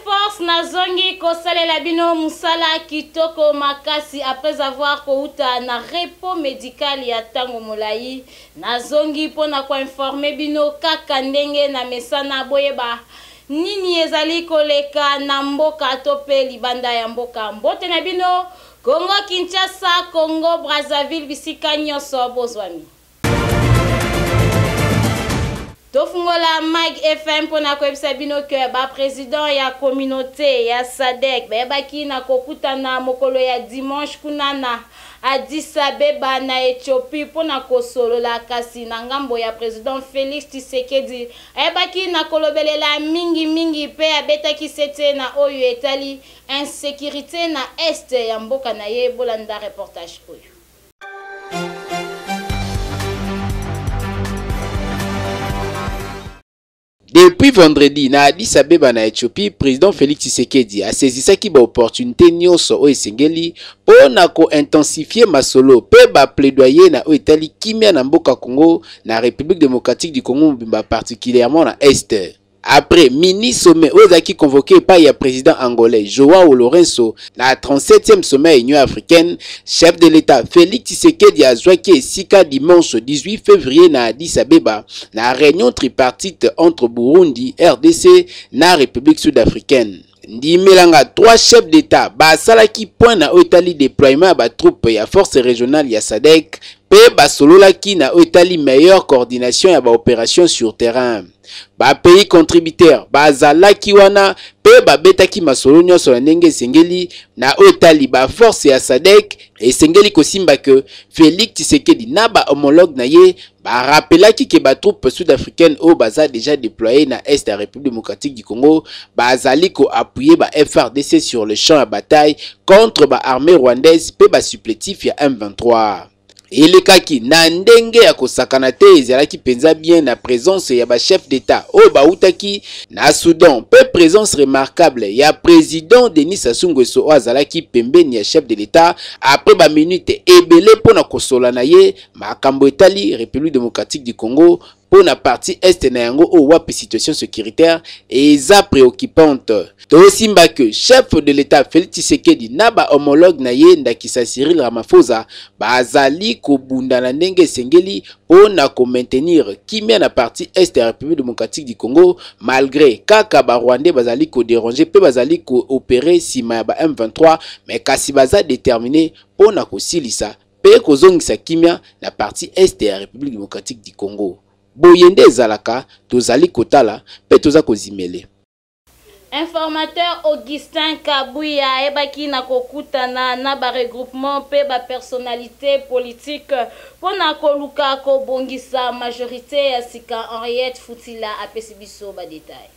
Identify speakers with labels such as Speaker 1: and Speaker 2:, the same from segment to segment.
Speaker 1: Force Nazongi Kosale Labino Musala Kitoko Makasi après avoir kouta na repos médical ya tango molai Nazongi pona ko informer bino kaka ndenge na mesana boyeba nini ezali koleka na mboka tope libanda ya mboka mbote na bino Congo Kinshasa Congo Brazzaville bisika nyonso bozwami Tofungola Mag FM pona kwebisa bino ke ba président ya communauté ya SADC baki na kokutana mokolo ya dimanche kunana Addis Abeba na Ethiopie pona kosolola kasi na ngambo ya président Félix Tshisekedi baki na kolobelela mingi pe abetaki sete na oyo etali insécurité na est ya mboka na ye bolanda reportage oyo
Speaker 2: Depuis vendredi, na Addis Abeba na Ethiopie, président Félix Tshisekedi a saisi sa kiba opportunité nyonso o esengeli po na ko intensifier masolo pe ba plaidoyer na o etali kimia na mboka Congo na République démocratique du Congo particulièrement na Est. Après mini sommet qui convoqué par le président angolais Joao Lourenço na 37e sommet Union africaine, chef de l'État Félix Tshisekedi a joué sika dimanche 18 février na Addis Abeba na réunion tripartite entre Burundi, RDC na République sud-africaine. Ndimelanga 3 chefs d'État basalaki point na otali déploiement ba troupes ya force régionale ya SADC pe basololaki na otali meilleure coordination ya ba opération sur terrain. Ba pays contributeurs bazalaki wana pe babetaki masolo nyonso na ndenge sengeli na otali ba force ya SADC et sengeli kosimba que Félix Tshisekedi na ba homologue na ye ba rappelaki que ba troupes sud-africaines au baza déjà déployées na Est de la République démocratique du Congo bazali ko appuyer ba FARDC sur le champ de bataille contre ba armée rwandaise pe ba supplétif ya M23. Elekaki na ndenge ya kosakana te ezalaki penza bien na présence ya ba chef d'état o bautaki na Soudan pe présence remarquable ya président Denis Sassou Nguesso azalaki pembeni ya chef de l'état après ba minute ebele pona kosola na ye makambo etali République démocratique du Congo pour la partie est na yango o wapi situation sécuritaire et eza préoccupante. To simba que chef de l'état Félix Tshisekedi na ba homologue na ye Ndakisa Cyril Ramaphosa bazali ko bunda na ndenge sengeli pour na ko maintenir kimia na partie est de la République démocratique du Congo malgré kaka ba Rwandais bazali ko déranger pe bazali ko opérer sima ba M23 mais kasi baza déterminé pour na ko silisa pe ko zongisa kimia na partie est de la République démocratique du Congo. Boyende zalaka tozali kotala pe toza kozimele.
Speaker 1: Informateur Augustin Kabuya ebaki na kokutana na ba regroupement pe ba personnalité politique pona koluka ko bongisa majorité ya sika Henriette Futila apesi biso ba détail.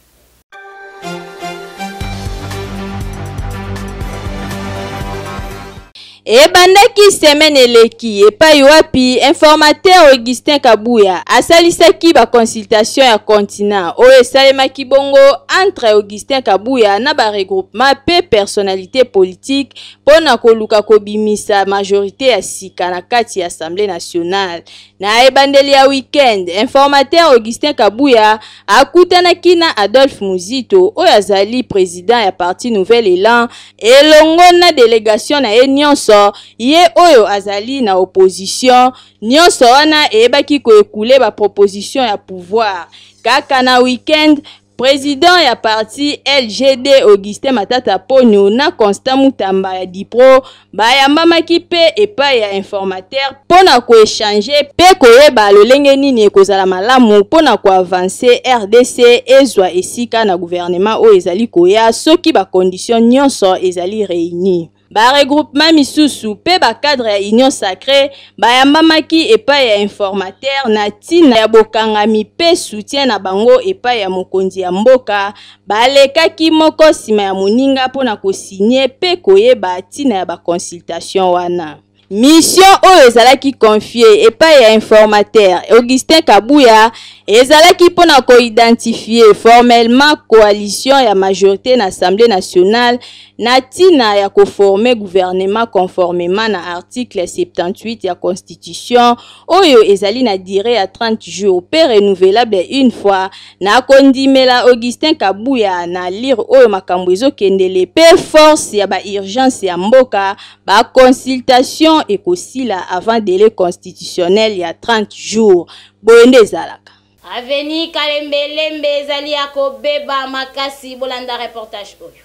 Speaker 3: Ebandaki semaine eleki epai wapi informateur Augustin Kabuya asalisaki ba consultation ya continent oyo esalemaki bongo entre Augustin Kabuya na ba regroupement pe personnalité politique pona koluka kobimisa majorité ya sika na kati ya Assemblée nationale. Na ebandeli ya weekend informateur Augustin Kabuya akutanaki na Adolphe Muzito oyo azali président ya parti Nouvel Élan elongo na délégation na nyonso ye oyo azali na opposition nyonso wana ebaki ko ekule ba proposition ya pouvoir kaka na weekend. Président ya parti LGD Augustin Matata Ponyo na Constant Mutamba ya Dipro bayambamaki pe epai ya informateur pona ko échanger pe koyeba lolenge nini ekozala malamu pona ko avancer RDC ezwa esika na gouvernement o ezali koya soki ba condition nyonso ezali réuni. Ba regroupement misusu pe ba cadre ya union sacrée bayambamaki epai ya informateur na tina ya bokangami pe soutien na bango epai ya mokonzi ya mboka balekaki moko sima ya moninga pona ko signer pe koyeba tina ya ba consultation wana. mission oyo ezalaki confiée epai ya informateur Augustin Kabuya ezalaki mpona koidentifier formellement coalition ya majorité na Assemblée nationale na tina ya koformer gouvernement conformément na article 78 ya constitution oyo ezali na durée ya 30 jours pe renouvelable une fois na kondimela Augustin Kabuya na lire oyo makambo ezokendele pe force ya ba urgence ya mboka ba consultation ekosila avant délai constitutionnel ya 30 jours boyende ezalaka
Speaker 1: Aveni Kalembelembe ezali ya kobeba makasi bolanda reportage oyo.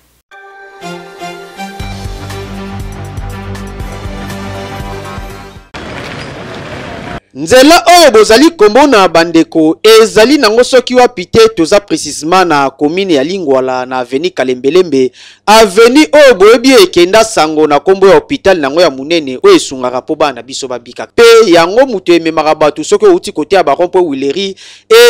Speaker 2: Nzela oyo bozali komona bandeko ezali nango soki wapi te toza précisément na commune ya Lingwala na aveni Kalembelembe aveni oyo boyebi ekenda sango na kombo ya hôpital nango ya munene oyo esungaka po bana biso babika pe yango mutu ememaka bato soki outi kote ya barompo Wileri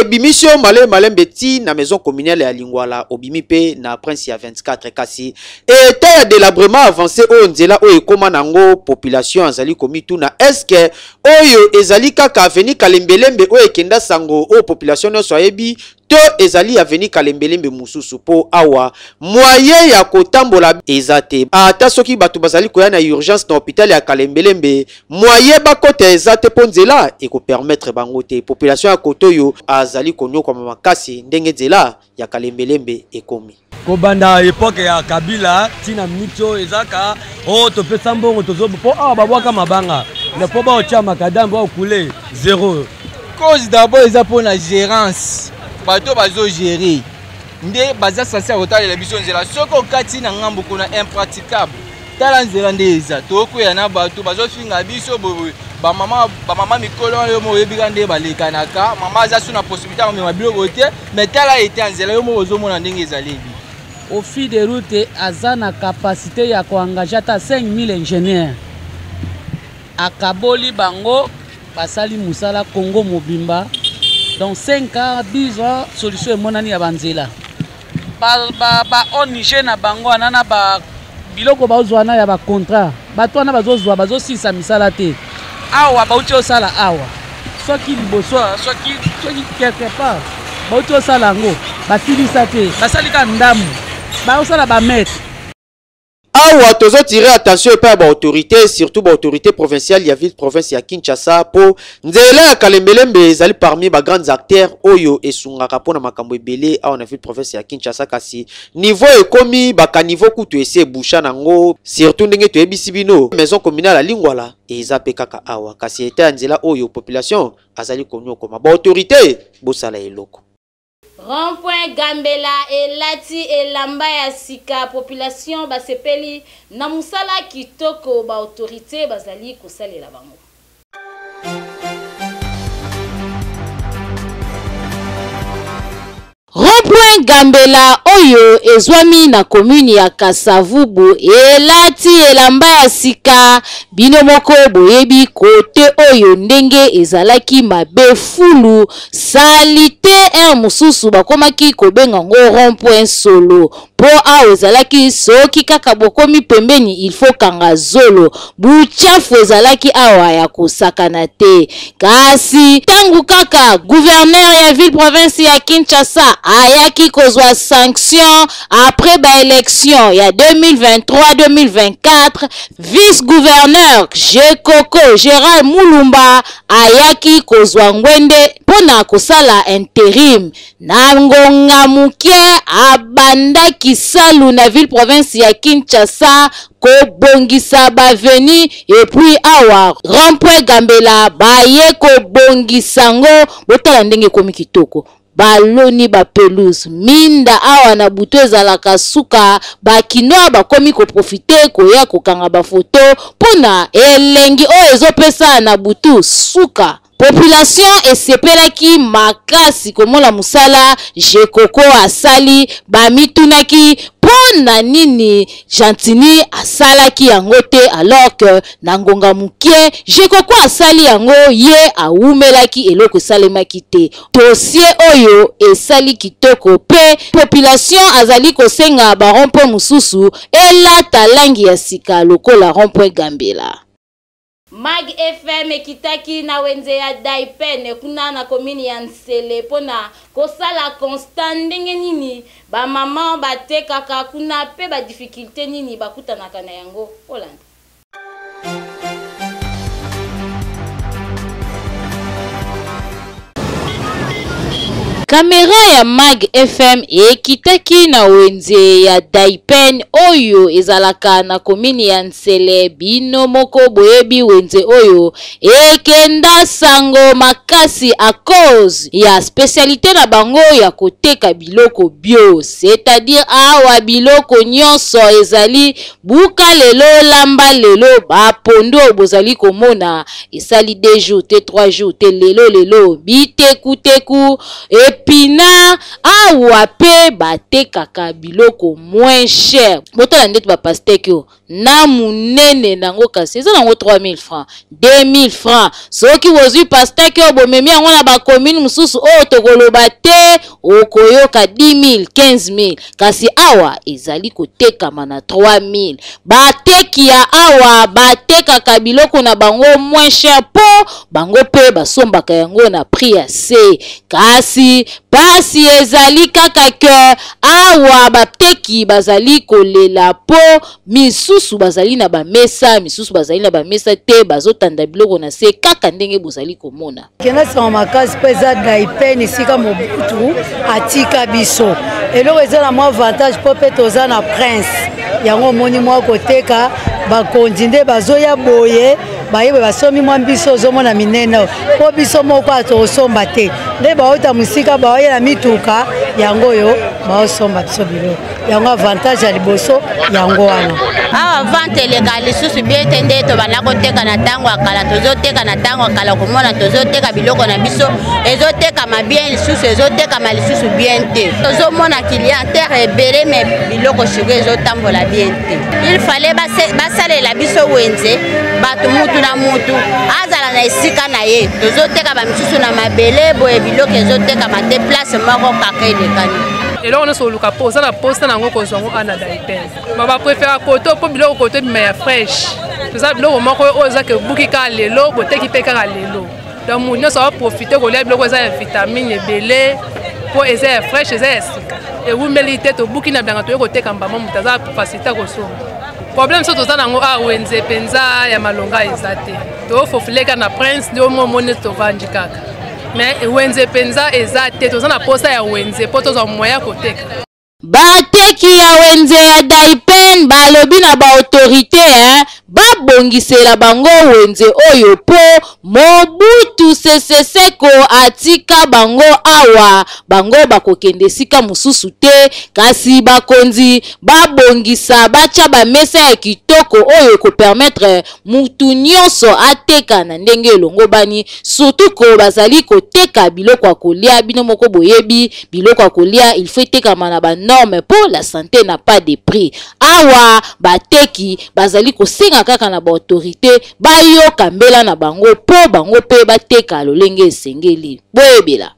Speaker 2: ebimisio malembe ti na maison communale ya Lingwala obimi pe na prince ya 24 kasi eta ya délabrement avancé oyo nzela oyo ekoma nango population azali komituna eske oyo ezali kaka aveni Kalembelembe oyo ekenda sango oyo population nyonso ayebi to ezali aveni Kalembelembe mususu po awa moyen ya kotambola ezate ata soki bato bazali koya na urgence na hôpital ya Kalembelembe moyen bakota ezate po nzela eko permettre bango te population ya kotoyo azali konyoka makasi ndenge nzela ya Kalembelembe ekomi
Speaker 4: kobanda époque ya Kabila tina mito ezaka o to pesa mbongo tozo po babwaka mabanga ne po ba otia makadam ba okule zéro
Speaker 5: cause d'abord eza pour la gérance bato bazo gérer nde baza censé rotaler biso nzela soko kati na ngambo kuna impraticable tala nzela nde eza toko ya na bato bazo finga biso ba mama mikolo yo mo yebika nde balekanaka mama za suna possibilité ya mema biloko te mais tala était nzela yo mo ozomona ndenge ezalebi
Speaker 6: au fil de route azana capacité ya koengager ata 5000 ingénieurs akaboli bango basali musala Congo mobimba donc 5 ans 10 ans solution emonani ya banzela ba onige na bango anana ba biloko bazwana ya ba contrat bato wana bazosisa misala te awa bauti osala awa soki liboso soki quelque part bauti osala ngo basilisa te basalika ndamu baosala ba maître
Speaker 2: awa tozo tirer attention par ba autorité surtout ba autorité provinciale ya ville province ya Kinshasa po nzela ya Kalembelembe ezali parmi ba grands acteurs oyo esungaka pona makambo ebele awa na ville province ya Kinshasa kasi niveau ekomi ba caniveau kutu ese boucha nango surtout ndenge to ebisi bino maison communale ya Lingwala eza pe kaka awa kasi eta nzela oyo population azali konyoko ba autorité bosala eloko
Speaker 1: Rond-point Gambela elati elamba ya sika population basepeli na musala kitoko ba autorité bazali kosalela bango.
Speaker 7: Rond-point Gambela oyo ezwami na commune ya Kasavubu elati elamba ya sika bino moko boyebi kote oyo ndenge ezalaki mabe fulu salite mususu bakomaki kobenga ngo rond-point solo po awo ezalaki soki kaka bokomi pembeni il faut kanga zolo buchafu ezalaki awa ya kosakana te kasi tangu kaka gouverneur ya ville province ya Kinshasa ayaki kozwa sanction après ba élection ya 2023-2024 vice-gouverneur Jekoko Gérald Mulumba ayaki kozwa ngwende pona kosala intérim na ngonga mukie abandaki salu na ville province ya Kinshasa kobongisa baveni et puis awa rond-point Gambela baye kobongisa ngo botala ndenge komi kitoko baloni ba pelouse minda awa na buto ezalaka suka bakinoa bakomi ko profiter koya kokanga ba photo pona elengi oyo ezopesa na butu suka population esepelaki makasi komona musala Jekoko asali bamitunaki pona nini Jantini asalaki yango te alors que na ngonga mukie Jekoko asali yango ye awumelaki eloko esalemaki te dossier oyo esali kitoko pe population azali kosenga ba rond-point mususu elata langi ya sika lokola rond-point Gambela.
Speaker 1: Mag FM ekitaki na wenze ya Daipen kuna na komini ya Nsele pona kosala constant ndenge nini ba mama batekaka kuna pe ba difficulté nini bakutanaka na yango Holland.
Speaker 7: Kamera ya Mag FM ekitaki na wenze ya Daipen oyo ezalaka na komini ya Nsele bino moko boyebi wenze oyo ekenda sango makasi a cause ya spécialité na bango ya koteka biloko bio, c'est-à-dire awa biloko nyonso ezali buka lelo lamba lelo ba pondo bozali komona esali 2 jours te 3 jours te lelo biteku teku Pina awa pe batekaka biloko moins cher. Botala ndeti ba pastekyo na munene nango kasi eza nango 3000 francs 2000 francs. Soki wozui pastekyo bomemi yango na ba commune mususu o tokoloba te okoyoka 10000 15000 kasi awa ezali koteka mana 3000. Bateki ya awa batekaka biloko na bango moins cher po bango pe basombaka yango na prix ya se kasi pasi ezali kaka ke awa bateki bazali kolela po misusu bazali na bamesa misusu bazali na bamesa te bazotanda biloko na se kaka ndenge bozali komona
Speaker 8: kena sama makasi peza Daipen sika mobutu atika biso eloko eza na mwa avantage po pe toza na prince yango moni mwa koteka bakonzi nde bazoya boye bayebe basomi mwa biso ozomona minene po biso moko atosomba te nde baota musika baoye na mituka yango yo baosomba biso bilo yango avantage ya liboso yango wana
Speaker 9: awa vente eleka lisusu bien te nde tobanda koteka na ntango ya kala tozoteka na ntango ya kala komona tozoteka biloko na biso ezotekama bien lisusu ezotekama lisusu bien te tozomona clientèle ebele me biloko siko ezotambola bien te il fallait basalela biso wenze bato mutu na mutu azala na esika na ye tozoteka bamisusu na mabele boye biloko ezotekama te place moko kaka elekani
Speaker 10: et là on est sur le capot ça la poste na ngo kozwango ana Daipen ba préfère koto po biloko koto mais fraîche tout ça biloko moko oza ke buki ka lelo boteki pe ka lelo donc munyo ça va profiter ko lia biloko za vitamine ebele po eza fraîche eza esika et vous mélitez to buki na blanca to koteka mbama mutaza facilité ko so problème so toza nango a wenze penza ya malonga ezate to fofuleka na prince ndio momone to vanji kaka mais wenze penza ezate toza na posta ya wenze po toza moya koteka
Speaker 7: bateki ya wenze ya Daipen balobi na ba autorité babongisela bango wenze oyo po Mobutu Sese Seko atika bango awa bango bakokende sika mususu te kasi bakonzi babongisa bacha bamesa ya kitoko oyo ko permettre mutu nyonso ateka na ndenge elongo bani surtout ko bazali koteka biloko ya kolia bino moko boyebi biloko ya kolia il faut teka mana ba norme pour la santé n'a pas de prix awa bateki bazali kosenga kaka na ba autorité bayoka mbela na bango po bango pe bateka lolenge esengeli boyebela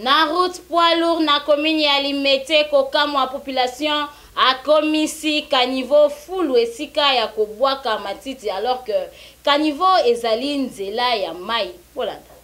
Speaker 1: na route poids lourd na commune ya Limete kokamwa population a komisi caniveau fulu esika ya kobwaka matiti alors que caniveau ezali nzela ya mai polanda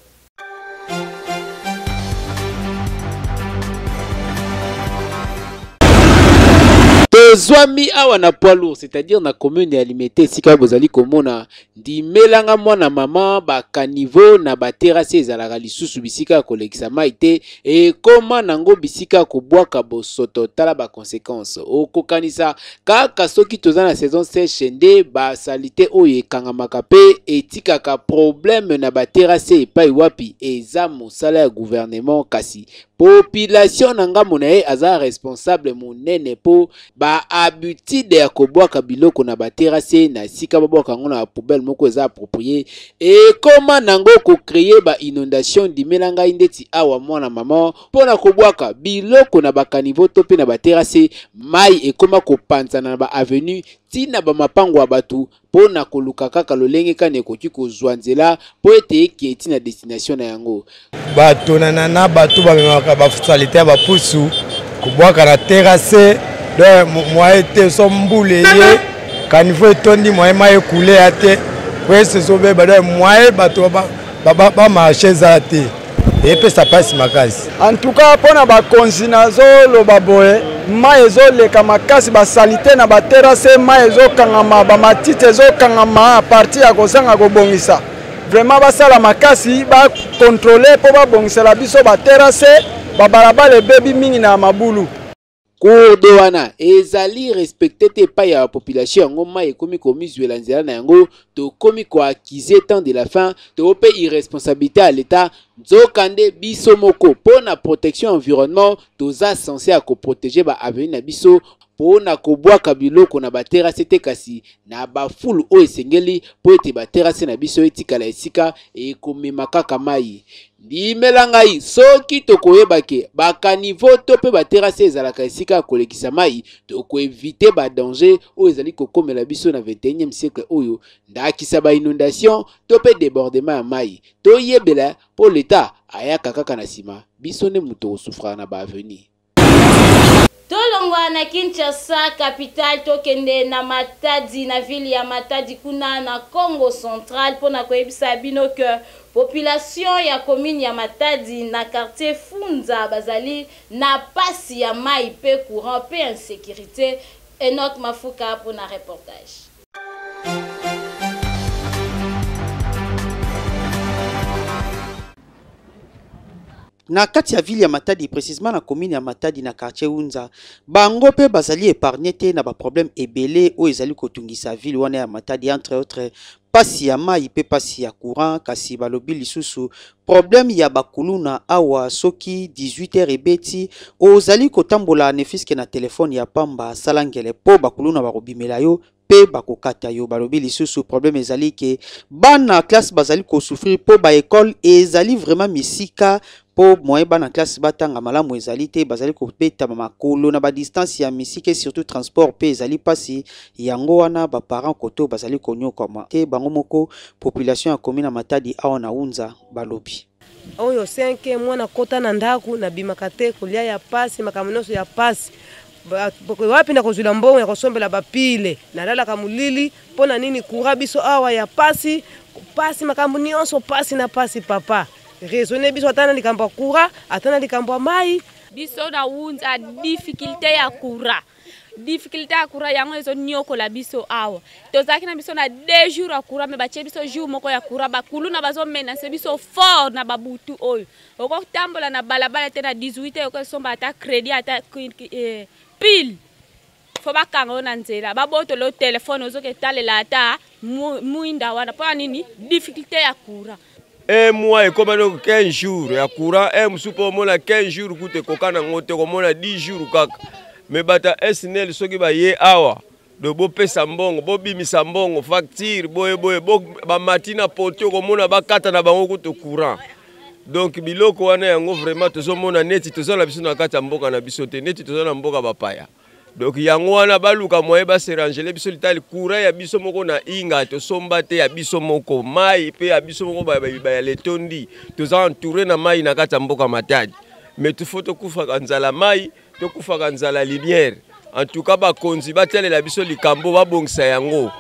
Speaker 2: Zwami awa na poids lourd, c'est-à-dire na commune ya Limete sika bozali komona ndimelanga mwana mama ba caniveau na ba terrasse ezalaka lisusu bisika kolekisa mai te e koma nango bisika kobwaka bosoto tala ba conséquences okokanisa kaka soki toza na saison sèche nde ba salite oyo ekangamaka pe etikaka problème na ba terrasse epai wapi eza mosala ya gouvernement kasi population nanga monaye aza responsable monene po ba habitude ya kobwaka biloko na ba terrasse na sika babwaka ngo na poubelle moko eza approprié et comment nango ko créer ba inondation dimelanga indeti awa mwana mama pona kobwaka biloko na ba caniveau to pe na ba terrasse mai ekoma kopanzana na ba avenue tina ba mapango ya batu pona koluka kaka lolenge kana ekoki kozwa nzela po ete eketi na destination na yango
Speaker 11: bato na bato bamemaka basalite ya bapusu kobwaka na terrasse donc moi ete so mbule ye caniveau etondi moyen mai ekule ya te po eseso beba moyen bato bamarche ezala te epesa mpasi makasi.
Speaker 12: En tout cas mpona bakonzi nazoloba boye mai ezoleka makasi basalite na baterase mai ezokangama bamatiti ezokangama a partir ya kozanga kobongisa vraiment basala makasi bakontrole mpo babongisela biso baterase babalabala ebebi mingi na mabulu.
Speaker 2: Kourde wana ezali respecté te pa ya population yango mai ekomi komizwela nzela na yango tokomi koakize temps de la fin to pe irresponsabilité à l'état nzokande biso moko mpo na protection environnement toza censé à protéger ba avenir na biso mpo na kobwaka biloko na baterase te kasi na bafulu oyo esengeli mpo ete baterase na biso etikala esika ekomema kaka mai. Ndimela ngai soki tokoyebake bakanivo to pe baterase ezalaka esika kolekisa mai tokoevite ba danger oyo ezali kokomela biso na 21e siècle oyo ndakisa ba inondation to pe débordement ya mai toyebela po l'État ayaka kaka na sima biso ne muto osufra na ba avenir.
Speaker 1: Tolongwa na Kinshasa, capitale tokende na Matadi na ville ya Matadi kuna na Congo central pona koyebisa bino que population ya commune ya Matadi na quartier Funza bazali na pasi ya mai pe courant pe insécurité. Enoch Mafuka pour na reportage.
Speaker 13: Na kati ya ville ya Matadi précisément na commune ya Matadi na quartier Unza bango pe bazali épargné te na ba problème ebele o ezali kotungisa ville wana ya Matadi entre autres pasi ya mai pe pasi ya courant kasi balobi lisusu problème ya bakuluna awa soki 18h ebeti ozali kotambola nefiske na telefone ya pamba salangele po bakuluna barobimela yo pe bakokata yo balobi lisusu problème ezali ke bana classe bazali ko souffrir po ba école ezali vraiment misika po moyen bana classe batanga malamu ezali te bazali ko beta makolo na ba distance ya misika surtout transport pe ezali pasi yango wana ba parents koto bazali konyoka te bango moko population ya commune ya Matadi awa na Unza balobi
Speaker 14: oyo 5 mwana kota na ndaku na bimakate kolia ya pasi makamunoso ya pasi wapi na kozula mbongo ya kosombela bapile nalala kamulili pona nini kura biso awa ya pasi pasi makambo nyonso pasi na pasi papa raisonner biso atana likambo kura atana likambo mai
Speaker 15: biso na Unza difficulté ya kura yango ezo nyoko la biso awa tozaki na biso na 2 jours ya kura me bache biso jour moko ya kura bakulu na bazo menace biso fort na babutu oyo oko tambola na balabala te na 18 oko somba ata crédit ata pile fo bakanga na nzela baboto lo telefone ozoke talela ata muinda wana pa nini difficulté ya kura
Speaker 16: moi et comme 15 jours ya courant musupo mona 15 jours kute kokana ngote ko mona 10 jours kaka me bata SNL soki ba ye awa do bo pesa mbongo bo bimisa mbongo facture boye bo ba matina potio ko mona bakata na bango kuto courant donc biloko wana yango vraiment tozo mona neti tozo la biso na kata mboka na biso te neti tozo na mboka bapaya donc yango wana baluka moye ba se ranger biso litali courant ya biso moko na inga to somba te ya biso moko mai pe ya biso moko ba ya letondi toza entouré na mai na kata mboka Matadi mais tu faut to kufa kanzala mai to kufa kanzala lumière en tout cas ba konzi ba tele la biso likambo ba bongisa yango.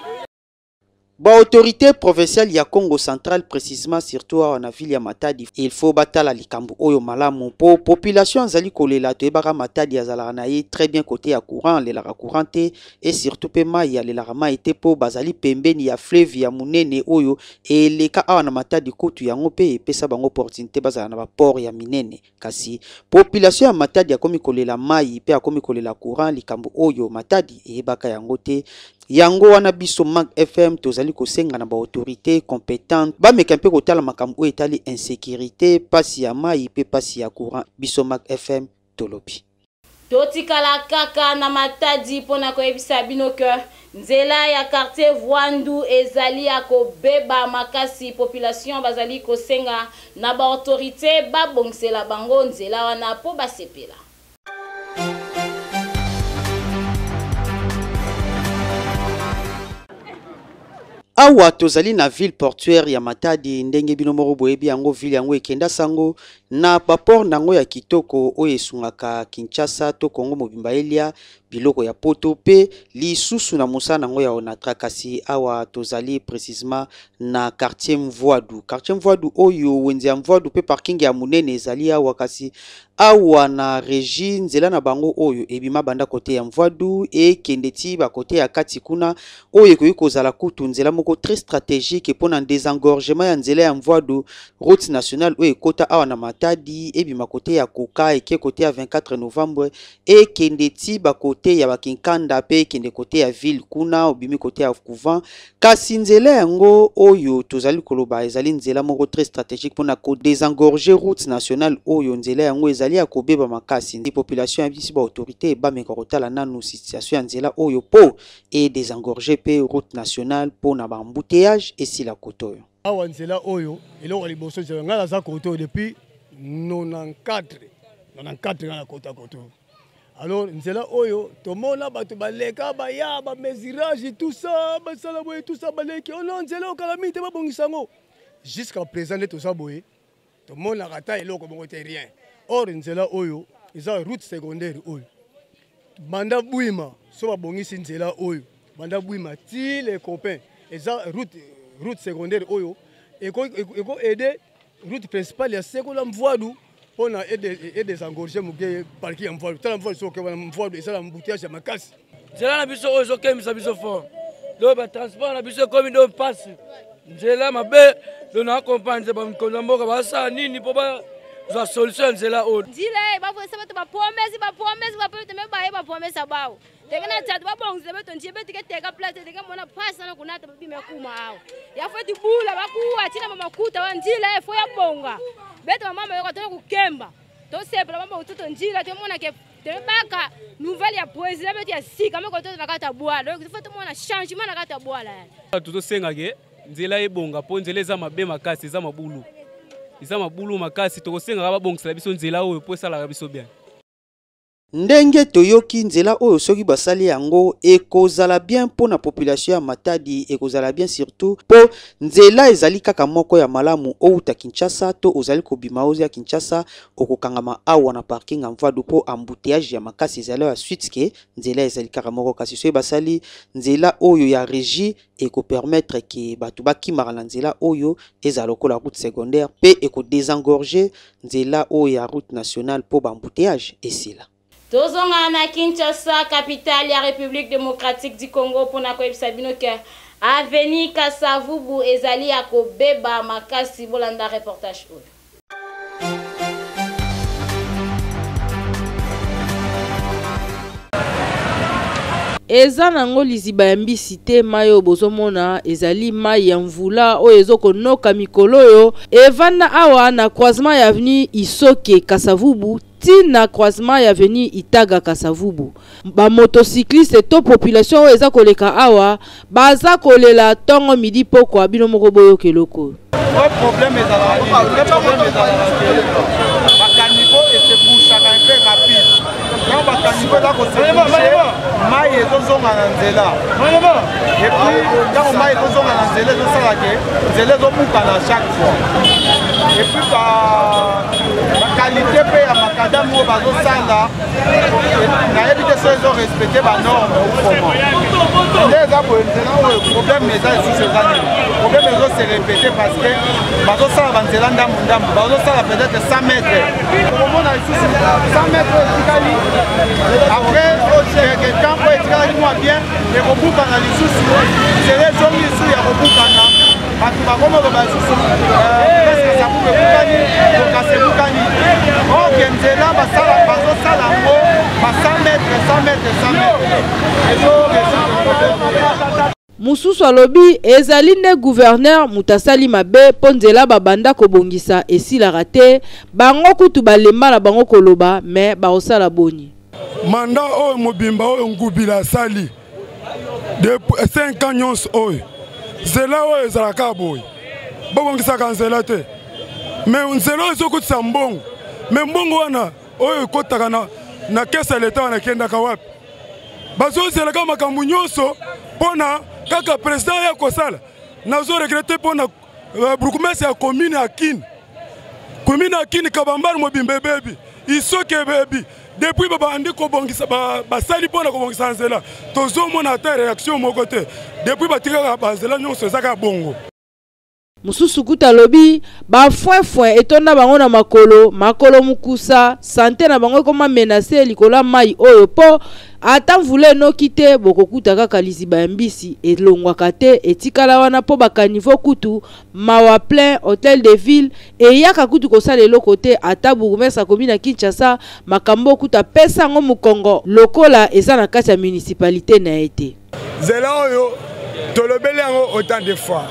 Speaker 13: Ba autorité provinciale ya Congo central précisément surtout à la ville ya Matadi il faut batala likambo oyo malamu po population zali kolela to ebaka Matadi azala na ye très bien côté ya courant lela couranté et surtout pe mai ya lela mai te po bazali pembeni ya fleuve ya munene oyo eleka awa na Matadi kutu yango pe epesa bango opportunité bazala na ba port ya minene kasi population ya Matadi akomi kolela mai pe akomi kolela courant likambo oyo Matadi ebaka yango te yango wana biso Mag FM tozali kosenga na ba autorité compétente ba meka mpe kotala makambo etali insécurité pasi ya mai pe pasi ya courant biso Mag FM tolobi
Speaker 1: totikala kaka na Matadi pona koyebisa bino ke nzela ya quartier Vwandu ezali ya kobeba makasi population bazali kosenga na ba autorité babongisela bango nzela wana po basepela.
Speaker 13: Awa tozali na ville portuaire ya Matadi ndenge bino moko boyebi yango ville yango ekenda sango na baport nango ya kitoko oyo esungaka Kinshasa to Congo mobimba elia biloko ya poto pe lisusu na musana ngo ya Onatra kasi awa tozali précisément na quartier Mvoadu. Quartier Mvoadu oyo wenze ya Mvoadu pe parking ya munene ezali awa kasi awa na régie nzela na bango oyo ebima banda kote ya Mvoadu e kendeti ba kote ya kati kuna oyo koyi kozala kutu nzela moko très stratégique pona désengorgement ya nzela ya Mvoadu route nationale oyo ekota awa na Matadi ebima kote ya Koka eke kote ya 24 novembre e kendeti ba kote ya Bakinkanda pe kende kote ya ville kuna obimi kote ya Couvent kasi nzela yango oyo tozali koloba ezali nzela moko très stratégique pona ko désengorger route nationale oyo nzela yango ezali ya kobeba makasi ndi population ya bisi ba autorité ba meka kotala nanu situation ya nzela oyo po et désengorger pe route nationale pona ba embouteillage et si la koto yo
Speaker 17: awa nzela oyo eloko liboso nzela ngala za koto depuis 94 ngala kota koto. Alors nzela oyo tomona bato baleka baya ba mesurage tout ça basala boye tout ça baleki ono nzela okalamite ba bongisango jusqu'à présent tout ça boye tomona kata eloko bongo te rien. Or nzela oyo eza route secondaire oyo banda bwima so ba bongisi nzela oyo banda bwima ti les copains eza route secondaire oyo eko aider route principale ya Sekola Mvoadu pona et désengorger muke parking ya Mvoadu tala Mvoadu so ke Mvoadu eza la embouteillage ya makasi
Speaker 6: nzela na biso oyo so kemisa biso fort do ba transport na biso comme do passe nzela mabe do na accompagner ba mkonda mboka basa nini po ba za solution nzela oyo
Speaker 18: ndile ba voisa bato ba promesse ba peut même ba promesse bao tekena tatu ba bongise beto njibe tiketeka place teke mona pasa na kunata bime kuma hao ya feti bula bakuwa tina mama kuta wa ndile fo ya bonga beto mama yoko tona kukemba to sepla mama utoto njila to mona ke tebaka nouvelle ya président beto ya sika meko to na kata bwa donc il faut to mona changement na kata bwa la
Speaker 19: tuto senga ke nzela ebonga po nzela za mabe makasi za mabulu iza mabulu makasi tokosenga ka babongisa biso nzela oyo po esala biso bien
Speaker 13: ndenge toyoki nzela oyo soki basali yango ekozala bien pona population ya Matadi ekozala bien surtout po nzela ezali kaka moko ya malamu outa Kinshasa to ozali kobima ozi ya Kinshasa okokangama awa na parking ya Mvoadu po embouteillage ya makasi ezali ya suite ke nzela ezali kaka moko kasi soki basali nzela oyo ya régie eko permettre ke batu bakimara na nzela oyo ezala lokola route secondaire pe eko désengorger nzela oyo ya route nationale po ba embouteillage esila.
Speaker 1: Tozonga na Kinshasa, capitale ya République démocratique du Congo pona ko ebisabino ke Avenue Kasavubu ezali ya kobeba makasi bolanda reportage oyo.
Speaker 20: eza nango liziba ya mbisi te mai oyo bozomona ezali mai ya mvula oyo ezokonoka mikolo oyo evanda awa na croisement ya avenue Isoke Kasavubu ti na croisement ya avenue Itaga Kasavubu. Ba motocycliste to population oyo eza koleka awa baza kolela tongo midi poko abino moko boyo keloko.
Speaker 12: Problème est caniveau et se bouche un peu rapide. Quand le caniveau là, se maille et zonga na nzela. Et puis quand maille et zonga na nzela, zo sala ke nzela zo buka na chaque fois. Et puis la qualité pe ya makadam mo bazo sala na éviter ça ils ont respecté ba norme ou comment. Les abonnés nzela problème mais ça sous ces années. Problème ils ont se répéter parce que bazo sala ba nzela ndambu bazo sala peut-être 100 mètres. Comment on a 100 mètres tikali. Après quelqu'un peut être moi bien et rebuka na lisusu. C'est les zones ici ya rebuka na batu ba komo ba lisusu. Parce que ça vous bukani, donc ça bukani. Oh kenzela ba sala bazo sala ngo ba 100 mètres.
Speaker 20: Mususu alobi ezali nde gouverneur mutasali mabe ponzela babanda kobongisa esila rate bango kutu balemba na bango koloba mais baosala boni.
Speaker 21: Manda oyo mobimba oyo ngubila sali de 5 ans nyonso oyo zela oyo ezalaka boy babongisaka nzela te mais nzela oyo ezokutisa mbongo mais mbongo wana oyo ekotaka na kesa leta wana ekendaka wapi bazozelaka makambo nyonso mpona kaka président ya kosala nazo regrete mpona burgomestre ya commune ya Kini kabambari mobimba bebi isoke bebi depuis babandi kobongisa basali mpona kobongisa nzela tozomona ata réaction moko te depuis batikaka banzela nyonso ezaka bongo.
Speaker 20: Mususu kuta lobi ba fwe etonda bango na makolo mukusa santé na bango koma menacer likola mai oyo po ata mvule noki te bokokuta kaka liziba ya mbisi elongwaka te etikala wana po bakanivo kutu mawa plein hôtel de ville eyaka kutu kosala eloko te ata burgmestre akomi na Kinshasa makambo kuta pesa ngo mukongo lokola eza na kati ya municipalité na ete
Speaker 21: zela oyo tolobeli yango autant de fois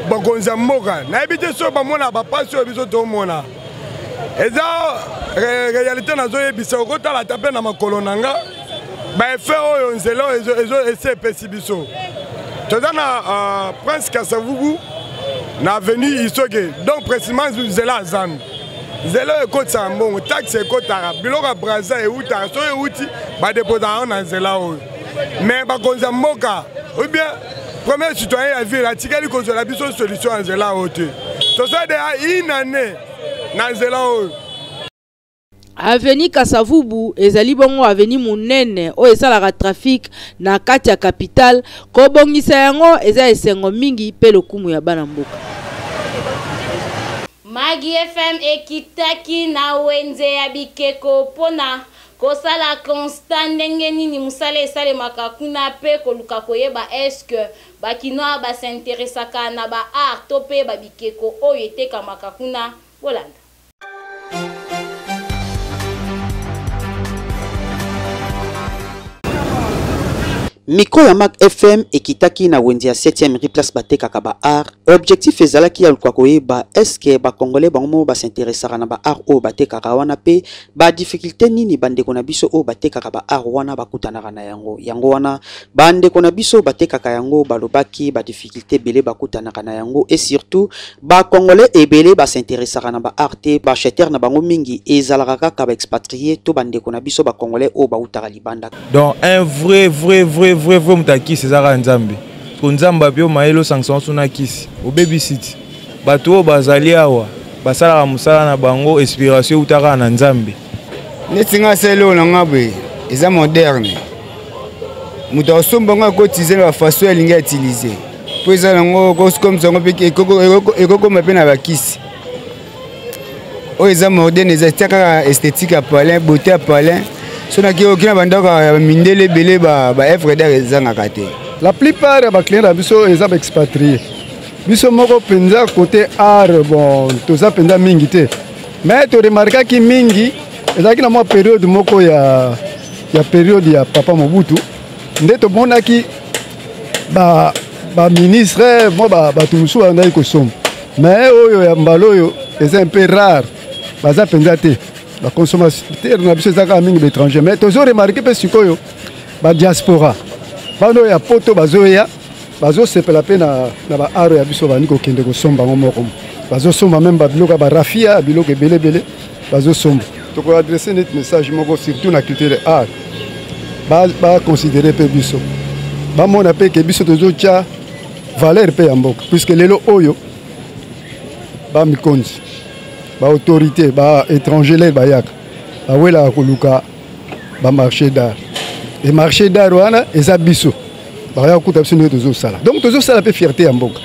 Speaker 21: bakonza mboka nayebi te so bamona bapasi oyo biso tomona eza réalité nazoyebisa okotala ata mpe na makolo na nga baefe oyo nzela oyo esi epesi biso toza na prince Kasavubu na avenue Isoke donc précisément nzela azambi nzela oyo ekotisaka mbongo taxe ekotaka biloko ya braza eutaka so euti badepozaka yango na nzela oyo mais bakonza mboka ou bien premier citoyen ya ville atikali kozwela biso solution ya nzela oyo te toza deya une année na nzela oyo.
Speaker 20: Avenue Kasavubu ezali bongo avenue munene o esalaka trafic na kati ya capitale kobongisa yango eza esengo mingi pe lokumu ya bana mboka.
Speaker 1: Magi FM ekitaki na wenze ya bikeko pona kosala constant ndenge nini musala esalemaka kuna pe koluka koyeba eske bakinoa basinteresaka na ba art to pe babikeko oyo etekamaka kuna bolanda.
Speaker 13: Miko ya Mag FM ekitaki na wenzi ya 7e replace batekaka ba art. Objectif ezalaki ya lukwa koyeba eske ba congolais bango ba s'intéresser na ba art o batekaka wana pe ba difficulté nini bandeko na biso o batekaka ba art wana bakutanaka na yango. Yango wana bandeko na biso batekaka yango balobaki ba difficulté belé bakutanaka na yango et surtout ba congolais ebele ba s'intéresser na ba art te ba acheteur na bango mingi ezalaka kaka ba expatrié to bandeko na biso ba congolais o ba utaka libanda.
Speaker 5: Donc un vrai mutakisi ezaka nzambe ko nzamba pio maelo sanction suna kisi obebi city bato bazali awa basala musala na bango inspiration utaka na nzambe
Speaker 3: netinga selo na ngabwe eza moderne muto osomba ngo kotize na façon elinga utiliser po eza ngo ko comme ça ngo pe ekoko mape na bakisi o eza moderne eza taka esthétique à palin beauté à palin.
Speaker 12: La plupart des clients sont expatriés. Ils sont penza côté art, bon, tout ça penza mingité. Mais tu remarques que mingi, c'est que la période moko ya période ya papa Mobutu. Ndeto bona ki ba ministre moi ba tumusu andai ko som. Mais oyo ya mbalo yo c'est un peu rare. Baza penza te. La consommation na biso ezaka mingi d'étrangers mais tozo remarqué pe sikoyo ba diaspora bano ya poto bazoya bazo sepela pe na ba aro ya biso bani ko kende ko somba ngomoko bazo somba même ba biloko ba rafia biloko belé bazo somba to ko adresser net message moko surtout na culture art ba considérer pe biso ba mona pe ke biso tozo tia valeur pe ya mboka puisque lelo oyo ba mikonzi ba autorité ba étranger les bayak ba wela koluka ba marché d'art et marché d'art wana eza biso ba ya kuta biso tozo sala donc tozo sala pe fierté ya mboka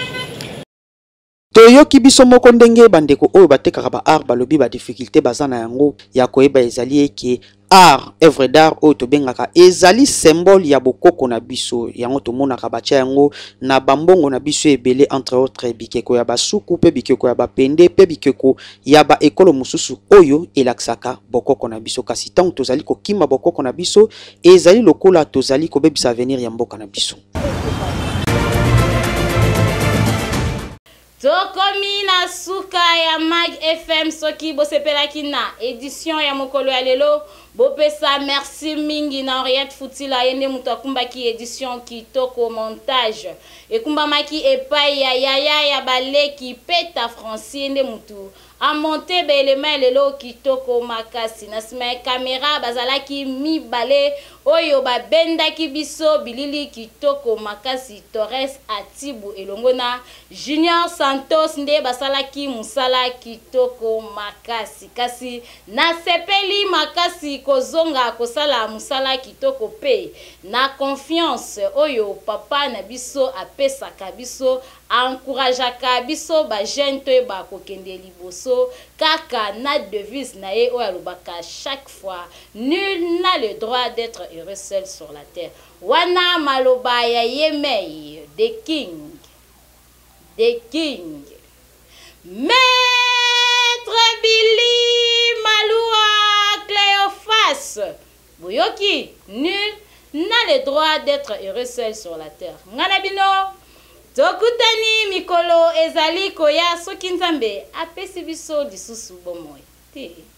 Speaker 13: toyoki biso moko ndenge bandeko oyo batekaka ba art balobi ba difficulté bazana yango ya koyeba ezali eke art œuvre d'art oyo tobengaka ezali symbole ya bokoko na biso yango tomonaka batia yango na bambongo na biso ebele entre autres bikeko ya basuku pe bikeko ya bapende pe bikeko ya ba ekolo mususu oyo elakisaka bokoko na biso kasi ntango tozali kokima bokoko na biso ezali lokola tozali kobebisa avenir ya mboka na biso.
Speaker 1: Tokomi na suka ya Mag FM soki bosepelaki na édition ya mokolo ya lelo bopesa merci mingi na Henriette Futila yende mutu akumbaki édition kitoko montage ekumbamaki epai ya yaya ya baleki peta Franci yende mutu a monté be élément lelo kitoko makasi na sima caméra bazalaki mibale oyo babendaki biso bilili kitoko makasi Torres Atibu elongo na Junior Santos nde basalaki musala kitoko makasi kasi na sepeli makasi kozonga kosala musala kitoko pe na confiance oyo papa na biso apesaka biso encourageaka biso ba jeune to ba kokende liboso kaka na devise na ye oyo alobaka chaque fois nul n'a le droit d'être heureux seul sur la terre. Wana maloba ya Yemei, the king. Maître Billy Maloua Cléophas. Boyoki, nul n'a le droit d'être heureux seul sur la terre. Nganabino, tokutani mikolo ezali koya soki nzambe apesi biso lisusu bomoi. Ti.